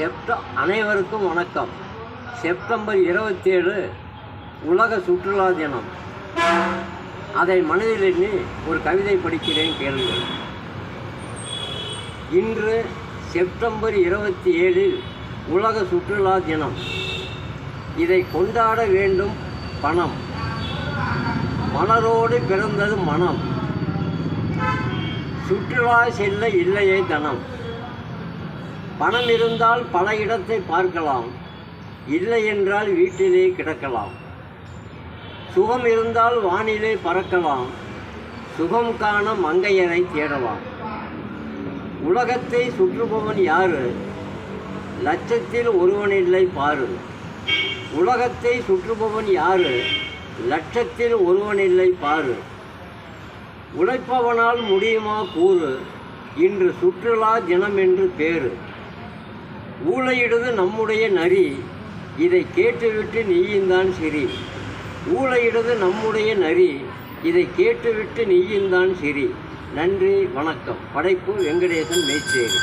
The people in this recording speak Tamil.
அனைவருக்கும் வணக்கம். செப்டம்பர் 27 உலக சுற்றுலா தினம். அதை மனதில் எண்ணி ஒரு கவிதை படிக்கிறேன், கேளுங்கள். இன்று செப்டம்பர் 27 உலக சுற்றுலா தினம். இதை கொண்டாட வேண்டும் பணம். மலரோடு பிறந்தது மனம். சுற்றுலா செல்ல இல்லையே தனம். பணம் இருந்தால் பல இடத்தை பார்க்கலாம், இல்லை என்றால் வீட்டிலே கிடக்கலாம். சுகம் இருந்தால் வானிலே பறக்கலாம், சுகம் காண மங்கையரை தேடலாம். உலகத்தை சுற்றுபவன் யாரு? லட்சத்தில் ஒருவனில்லை பாரு. உலகத்தை சுற்றுபவன் யாரு? லட்சத்தில் ஒருவனில்லை பாரு. உழைப்பவனால் முடியுமா கூறு? இன்று சுற்றுலா தினம் என்று பேரு. ஊளையிடுது நம்முடைய நரி, இதை கேட்டுவிட்டு நீயுந்தான் சிரி. ஊளையிடுது நம்முடைய நரி, இதை கேட்டுவிட்டு நீயுந்தான் சிரி. நன்றி, வணக்கம். படைப்பு வெங்கடேசன் மேச்சேரி.